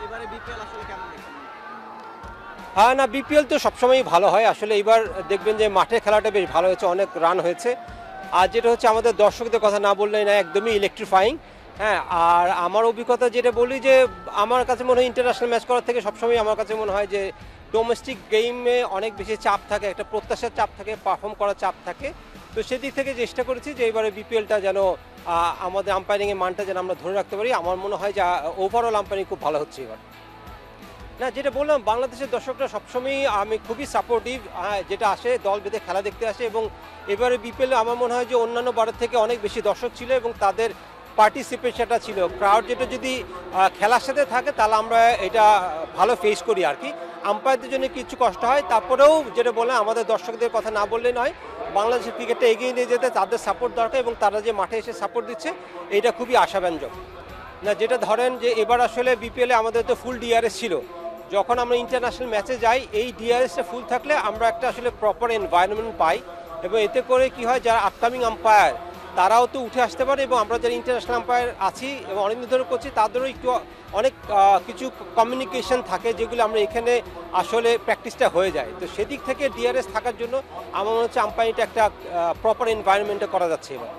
এবারে বিপিএল আসলে কেমন দেখছেন? হ্যাঁ, না বিপিএল তো সবসময়ই ভালো হয় আসলে। এবার দেখবেন যে মাঠের খেলাটা বেশ ভালো হয়েছে, অনেক রান হয়েছে। আর যেটা হচ্ছে আমাদের দর্শকদের কথা না বললেই না, একদমই ইলেকট্রিফাইং। হ্যাঁ, আর আমার অভিজ্ঞতা যেটা বলি যে আমার কাছে মনে হয় ইন্টারন্যাশনাল ম্যাচ করার থেকে সবসময় আমার কাছে মনে হয় যে ডোমেস্টিক গেমে অনেক বেশি চাপ থাকে, একটা প্রত্যাশার চাপ থাকে, পারফর্ম করার চাপ থাকে। তো সেদিক থেকে চেষ্টা করেছি যে এবারে বিপিএলটা যেন আমাদের আম্পায়ারিংয়ের মানটা যেন আমরা ধরে রাখতে পারি। আমার মনে হয় যে ওভারঅল আম্পায়ারিং খুব ভালো হচ্ছে এবার। না, যেটা বললাম বাংলাদেশের দর্শকরা সবসময়ই আমি খুবই সাপোর্টিভ, যেটা আসে দল বেঁধে খেলা দেখতে আসে। এবং এবারে বিপিএলে আমার মনে হয় যে অন্যান্য বারের থেকে অনেক বেশি দর্শক ছিল এবং তাদের পার্টিসিপেশনটা ছিল। ক্রাউড যেটা যদি খেলার সাথে থাকে তাহলে আমরা এটা ভালো ফেস করি আর কি। আম্পায়ারদের জন্য কিছু কষ্ট হয়, তারপরেও যেটা বললাম আমাদের দর্শকদের কথা না বললে নয়। বাংলাদেশের ক্রিকেটটা এগিয়ে নিয়ে যেতে তাদের সাপোর্ট দরকার এবং তারা যে মাঠে এসে সাপোর্ট দিচ্ছে এটা খুবই আশাব্যঞ্জক। না, যেটা ধরেন যে এবার আসলে বিপিএলে আমাদের তো ফুল ডিআরএস ছিল। যখন আমরা ইন্টারন্যাশনাল ম্যাচে যাই এই ডিআরএসটা ফুল থাকলে আমরা একটা আসলে প্রপার এনভায়রনমেন্ট পাই এবং এতে করে কি হয় যারা আপকামিং আম্পায়ার তারাও তো উঠে আসতে পারে এবং আমরা যারা ইন্টারন্যাশনাল আম্পায়ার আছি এবং অনেকদিন ধরে করছি তাদেরও একটু অনেক কিছু কমিউনিকেশন থাকে যেগুলো আমরা এখানে আসলে প্র্যাকটিসটা হয়ে যায়। তো সেদিক থেকে ডিআরএস থাকার জন্য আমার মনে হচ্ছে আম্পায়ারিংটা একটা প্রপার এনভায়রনমেন্টে করা যাচ্ছে এবার।